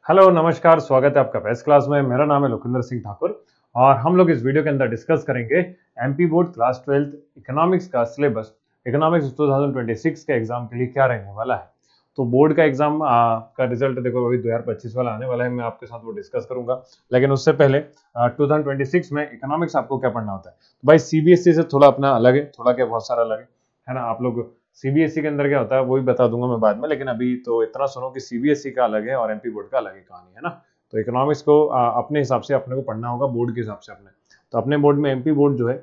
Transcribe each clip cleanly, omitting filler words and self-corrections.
Hello नमस्कार, स्वागत है आपका बेस्ट क्लास में। मेरा नाम है लोकेंद्र सिंह ठाकुर और हम लोग इस वीडियो के अंदर डिस्कस करेंगे MP board class 12th economics का सिलेबस। इकोनॉमिक्स 2026 के एग्जाम के लिए क्या रहने वाला है। तो बोर्ड का एग्जाम का रिजल्ट देखो अभी 2025 वाला आने वाला है, मैं आपके साथ वो डिस्कस करूंगा। लेकिन उससे पहले 2026 में इकोनॉमिक्स आपको क्या पढ़ना होता है। तो भाई सीबीएसई से थोड़ा अपना अलग है, थोड़ा क्या बहुत सारा अलग है ना। आप लोग सीबीएसई के अंदर क्या होता है वो भी बता दूंगा मैं बाद में, लेकिन अभी तो इतना सुनो कि सीबीएसई का अलग है और एमपी बोर्ड का अलग है कहानी, है ना। तो इकोनॉमिक्स को अपने हिसाब से अपने को पढ़ना होगा, बोर्ड के हिसाब से अपने। तो अपने बोर्ड में एमपी बोर्ड जो है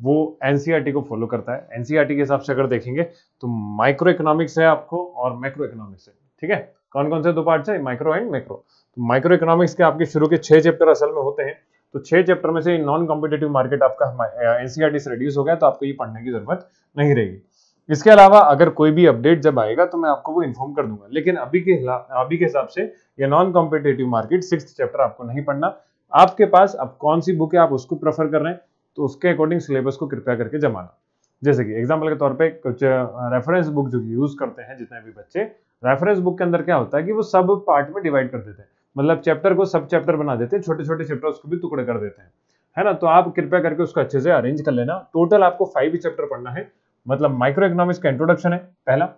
वो एनसीईआरटी को फॉलो करता है। एनसीईआरटी के हिसाब से अगर देखेंगे तो माइक्रो इकोनॉमिक्स है आपको और मैक्रो इकोनॉमिक्स है, ठीक है। कौन कौन से दो पार्ट्स है, माइक्रो एंड मैक्रो। तो माइक्रो इकोनॉमिक्स के आपके शुरू के 6 चैप्टर असल में होते हैं। तो 6 चैप्टर में से नॉन कॉम्पिटिटिव मार्केट आपका एनसीईआरटी से रिड्यूस हो गया, तो आपको ये पढ़ने की जरूरत नहीं रहेगी। इसके अलावा अगर कोई भी अपडेट जब आएगा तो मैं आपको वो इन्फॉर्म कर दूंगा, लेकिन अभी के हिसाब से ये non competitive market 6th chapter आपको नहीं पढ़ना। आपके पास अब कौन सी बुक है आप उसको प्रेफर कर रहे हैं, तो उसके अकॉर्डिंग सिलेबस को कृपया करके जमाना। जैसे कि एग्जाम्पल के तौर पे कुछ रेफरेंस बुक जो यूज करते हैं जितने भी बच्चे, रेफरेंस बुक के अंदर क्या होता है कि वो सब पार्ट में डिवाइड कर देते हैं, मतलब चैप्टर को सब चैप्टर बना देते हैं, छोटे छोटे चैप्टर उसको भी टुकड़े कर देते हैं, है ना। तो आप कृपया करके उसको अच्छे से अरेंज कर लेना। टोटल आपको 5 चैप्टर पढ़ना है। मतलब माइक्रो इकोनॉमिक्स का इंट्रोडक्शन है पहला,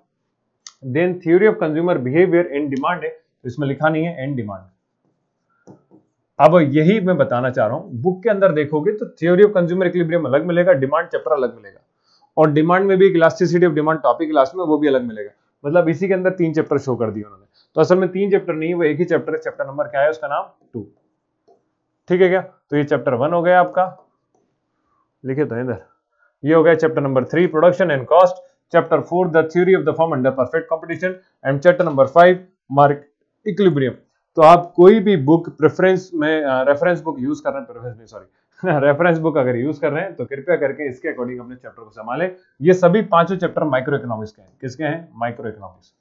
then theory of consumer behaviour and demand है, तो इसमें लिखा नहीं है एंड डिमांड। अब यही मैं बताना चाह रहा हूं, बुक के अंदर देखोगे तो थ्योरी ऑफ कंज्यूमर इक्विलिब्रियम अलग मिलेगा, डिमांड चैप्टर अलग मिलेगा, और डिमांड में भी elasticity of demand topic class में वो भी अलग मिलेगा। मतलब इसी के अंदर 3 चैप्टर शो कर दिए उन्होंने। तो असल में 3 चैप्टर नहीं है, वो एक ही चैप्टर है। चैप्टर नंबर क्या है, उसका नाम 2, ठीक है क्या। तो ये चैप्टर 1 हो गया आपका, लिखे तो इधर। ये हो गया chapter number 3 production and cost, chapter 4 the theory of the firm under perfect competition, and chapter number 5 market equilibrium. तो आप कोई भी बुक प्रेफरेंस में रेफरेंस बुक यूज कर रहे हैं, प्रेफरेंस नहीं सॉरी रेफरेंस बुक अगर यूज कर रहे हैं तो कृपया करके इसके अकॉर्डिंग अपने चैप्टर को संभालें। ये सभी 5 चैप्टर माइक्रो इकोनॉमिक्स के हैं। किसके हैं, माइक्रो इकोनॉमिक्स।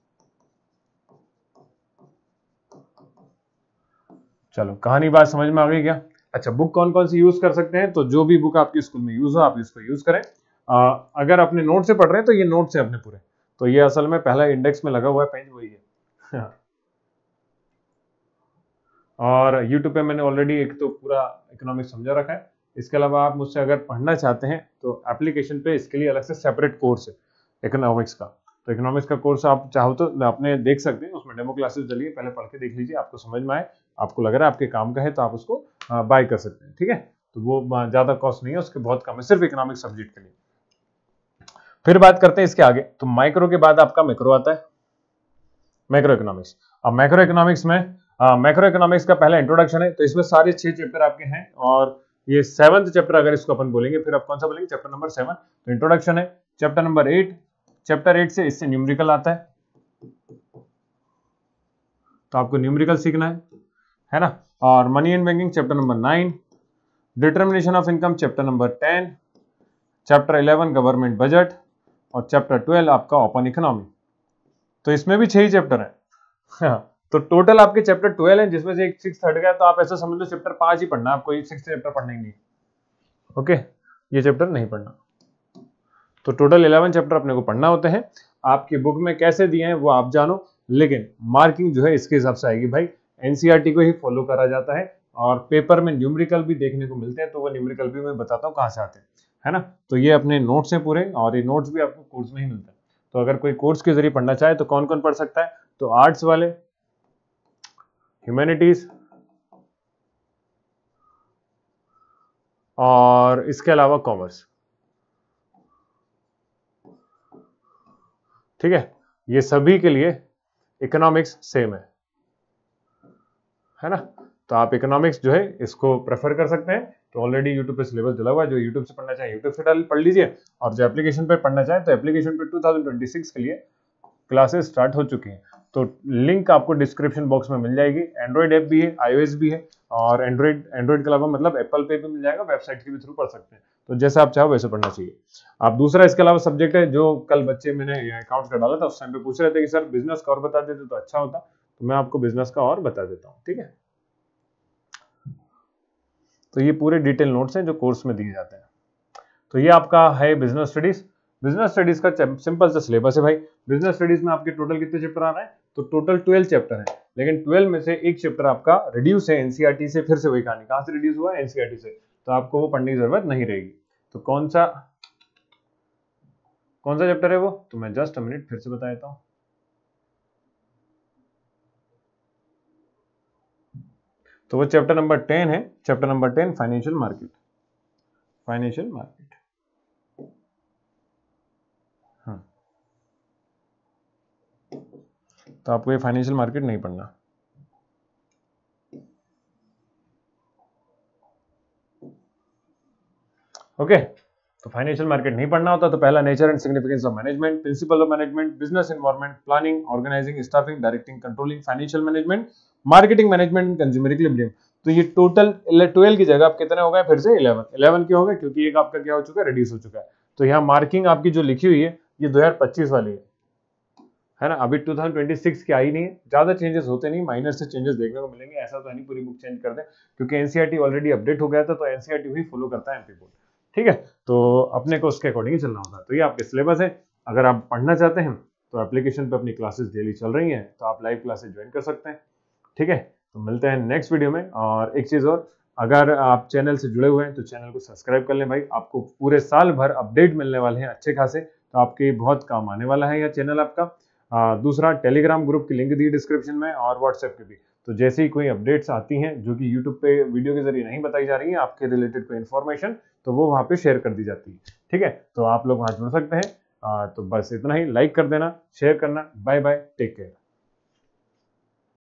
चलो कहानी बात समझ में आ गई क्या। अच्छा, बुक कौन कौन सी यूज कर सकते हैं, तो जो भी बुक आपके स्कूल में यूज हो आप इसको यूज करें। अगर अपने नोट से पढ़ रहे हैं तो ये नोट से अपने पूरे, तो ये असल में पहला इंडेक्स में लगा हुआ है पेज, वही है और YouTube पे मैंने ऑलरेडी एक तो पूरा इकोनॉमिक्स समझा रखा है। इसके अलावा आप मुझसे अगर पढ़ना चाहते हैं तो एप्लीकेशन पे इसके लिए अलग से सेपरेट कोर्स है इकोनॉमिक्स का। तो इकोनॉमिक्स का कोर्स आप चाहो तो अपने देख सकते हैं, उसमें डेमो क्लासेस डली है, पहले पढ़ के देख लीजिए, आपको समझ में आए, आपको लग रहा है आपके काम का है तो आप उसको बाय कर सकते हैं, ठीक है। तो वो ज्यादा कॉस्ट नहीं है उसके, बहुत कम है, सिर्फ इकोनॉमिक्स सब्जेक्ट के लिए। फिर बात करते हैं इसके आगे। तो माइक्रो के बाद आपका मैक्रो आता है, मैक्रो इकोनॉमिक्स। अब मैक्रो इकोनॉमिक्स में मैक्रो इकोनॉमिक्स का पहला इंट्रोडक्शन है, तो इसमें सारे 6 चैप्टर आपके हैं और ये 7th चैप्टर अगर इसको अपन बोलेंगे, फिर आप कौन सा बोलेंगे, चैप्टर नंबर 7। तो इंट्रोडक्शन है। चैप्टर नंबर 8, चैप्टर 8 से इससे न्यूमेरिकल आता है, तो आपको न्यूमेरिकल सीखना है ना। और money and banking chapter number 9, determination of income chapter number 10, chapter 11 government budget, और चैप्टर 12 आपका ओपन इकोनॉमी। तो इसमें भी 6 ही चैप्टर है तो टोटल आपके चैप्टर 12 है, जिसमें से एक 6th हट गया, तो आप ऐसा समझ लो चैप्टर 5 ही पढ़ना, आपको 6th चैप्टर पढ़ना ही नहीं। ओके, ये चैप्टर नहीं पढ़ना। तो टोटल 11 चैप्टर अपने को पढ़ना होते हैं। आपकी बुक में कैसे दिए हैं वो आप जानो, लेकिन मार्किंग जो है इसके हिसाब से आएगी भाई। एनसीईआरटी को ही फॉलो करा जाता है और पेपर में न्यूमेरिकल भी देखने को मिलते हैं, तो वो न्यूमेरिकल भी मैं बताता हूँ कहाँ से आते हैं, है ना। तो ये अपने नोट्स हैं पूरे, और ये नोट्स भी आपको कोर्स में ही मिलते हैं। तो अगर कोई कोर्स के जरिए पढ़ना चाहे तो कौन कौन पढ़ सकता है, तो आर्ट्स वाले, ह्यूमैनिटीज, और इसके अलावा कॉमर्स, ठीक है। ये सभी के लिए इकोनॉमिक्स सेम है ना। तो आप इकोनॉमिक्स जो है इसको प्रेफर कर सकते हैं। तो ऑलरेडी यूट्यूब पे सिलेबस डला हुआ है, जो यूट्यूब से पढ़ना चाहे यूट्यूब से पढ़ लीजिए, और जो एप्लीकेशन पे पढ़ना चाहे तो एप्लीकेशन पे 2026 के लिए क्लासेस स्टार्ट हो चुकी हैं। तो लिंक आपको डिस्क्रिप्शन बॉक्स में मिल जाएगी। एंड्रॉइड ऐप भी है, iOS भी है, और एंड्रॉइड के अलावा मतलब एप्पल पे भी मिल जाएगा, वेबसाइट के भी थ्रू पढ़ सकते हैं। तो जैसा आप चाहो वैसे पढ़ना चाहिए। आप दूसरा इसके अलावा सब्जेक्ट है जो कल बच्चे मैंने अकाउंट का डाला था, उस टाइम पे पूछ रहे थे कि सर बिजनेस का और बता देते तो अच्छा होता, तो मैं आपको बिजनेस का और बता देता हूँ, ठीक है। तो ये पूरे डिटेल नोट्स हैं जो कोर्स में दिए जाते हैं। तो ये आपका है बिजनेस स्टडीज। बिजनेस स्टडीज का सिंपल सा सिलेबस है भाई। बिजनेस स्टडीज में आपके टोटल कितने चैप्टर आ रहे हैं, तो टोटल 12 चैप्टर है, लेकिन 12 में से एक चैप्टर आपका रिड्यूस है एनसीईआरटी से। फिर से वही कहानी, कहां से रिड्यूस हुआ? एनसीईआरटी से, तो आपको वो पढ़ने की जरूरत नहीं रहेगी। तो कौन सा चैप्टर है वो? तो मैं जस्ट अ मिनट फिर से बता देता हूं। तो वो चैप्टर नंबर 10 है, chapter number 10 financial market. Financial market, हाँ, तो आपको ये फाइनेंशियल मार्केट नहीं पढ़ना। ओके, तो फाइनेंशियल मार्केट नहीं पढ़ना होता तो पहला nature and significance of management, principle of management, business environment, planning, organising, staffing, directing, controlling, financial management, marketing management, consumer equilibrium. तो ये टोटल 12 की जगह आप कितने हो गए? फिर से 11 क्यों हो गए? क्योंकि एक आपका क्या हो चुका है? रिड्यूस हो चुका है। तो यहाँ मार्किंग आपकी जो लिखी हुई है ये 2025 वाली है ना। अभी 2026 की आई नहीं है, ज्यादा चेंजेस होते नहीं, माइनर से चेंजेस देखने को मिलेंगे। ऐसा तो नहीं पूरी बुक चेंज कर दें, क्योंकि एनसीईआरटी ऑलरेडी अपडेट हो गया था, तो एनसीईआरटी भी फॉलो करता है एमपी बोर्ड। ठीक है, तो अपने को उसके अकॉर्डिंग ही चलना होता है। तो ये आपके सिलेबस है। अगर आप पढ़ना चाहते हैं तो एप्लीकेशन पे अपनी क्लासेस डेली चल रही हैं, तो आप लाइव क्लासेस ज्वाइन कर सकते हैं। ठीक है, तो मिलते हैं नेक्स्ट वीडियो में। और एक चीज और, अगर आप चैनल से जुड़े हुए हैं तो चैनल को सब्सक्राइब कर लें भाई, आपको पूरे साल भर अपडेट मिलने वाले हैं अच्छे खासे, तो आपके बहुत काम आने वाला है यह चैनल आपका। दूसरा, टेलीग्राम ग्रुप की लिंक दी डिस्क्रिप्शन में, और व्हाट्सएप पे भी। तो जैसे ही कोई अपडेट्स आती हैं जो कि यूट्यूब पे वीडियो के जरिए नहीं बताई जा रही है, आपके रिलेटेड कोई इन्फॉर्मेशन, तो वो वहाँ पे शेयर कर दी जाती है। ठीक है, तो आप लोग वहाँ जुड़ सकते हैं। तो बस इतना ही, लाइक कर देना, शेयर करना। Bye bye, take care.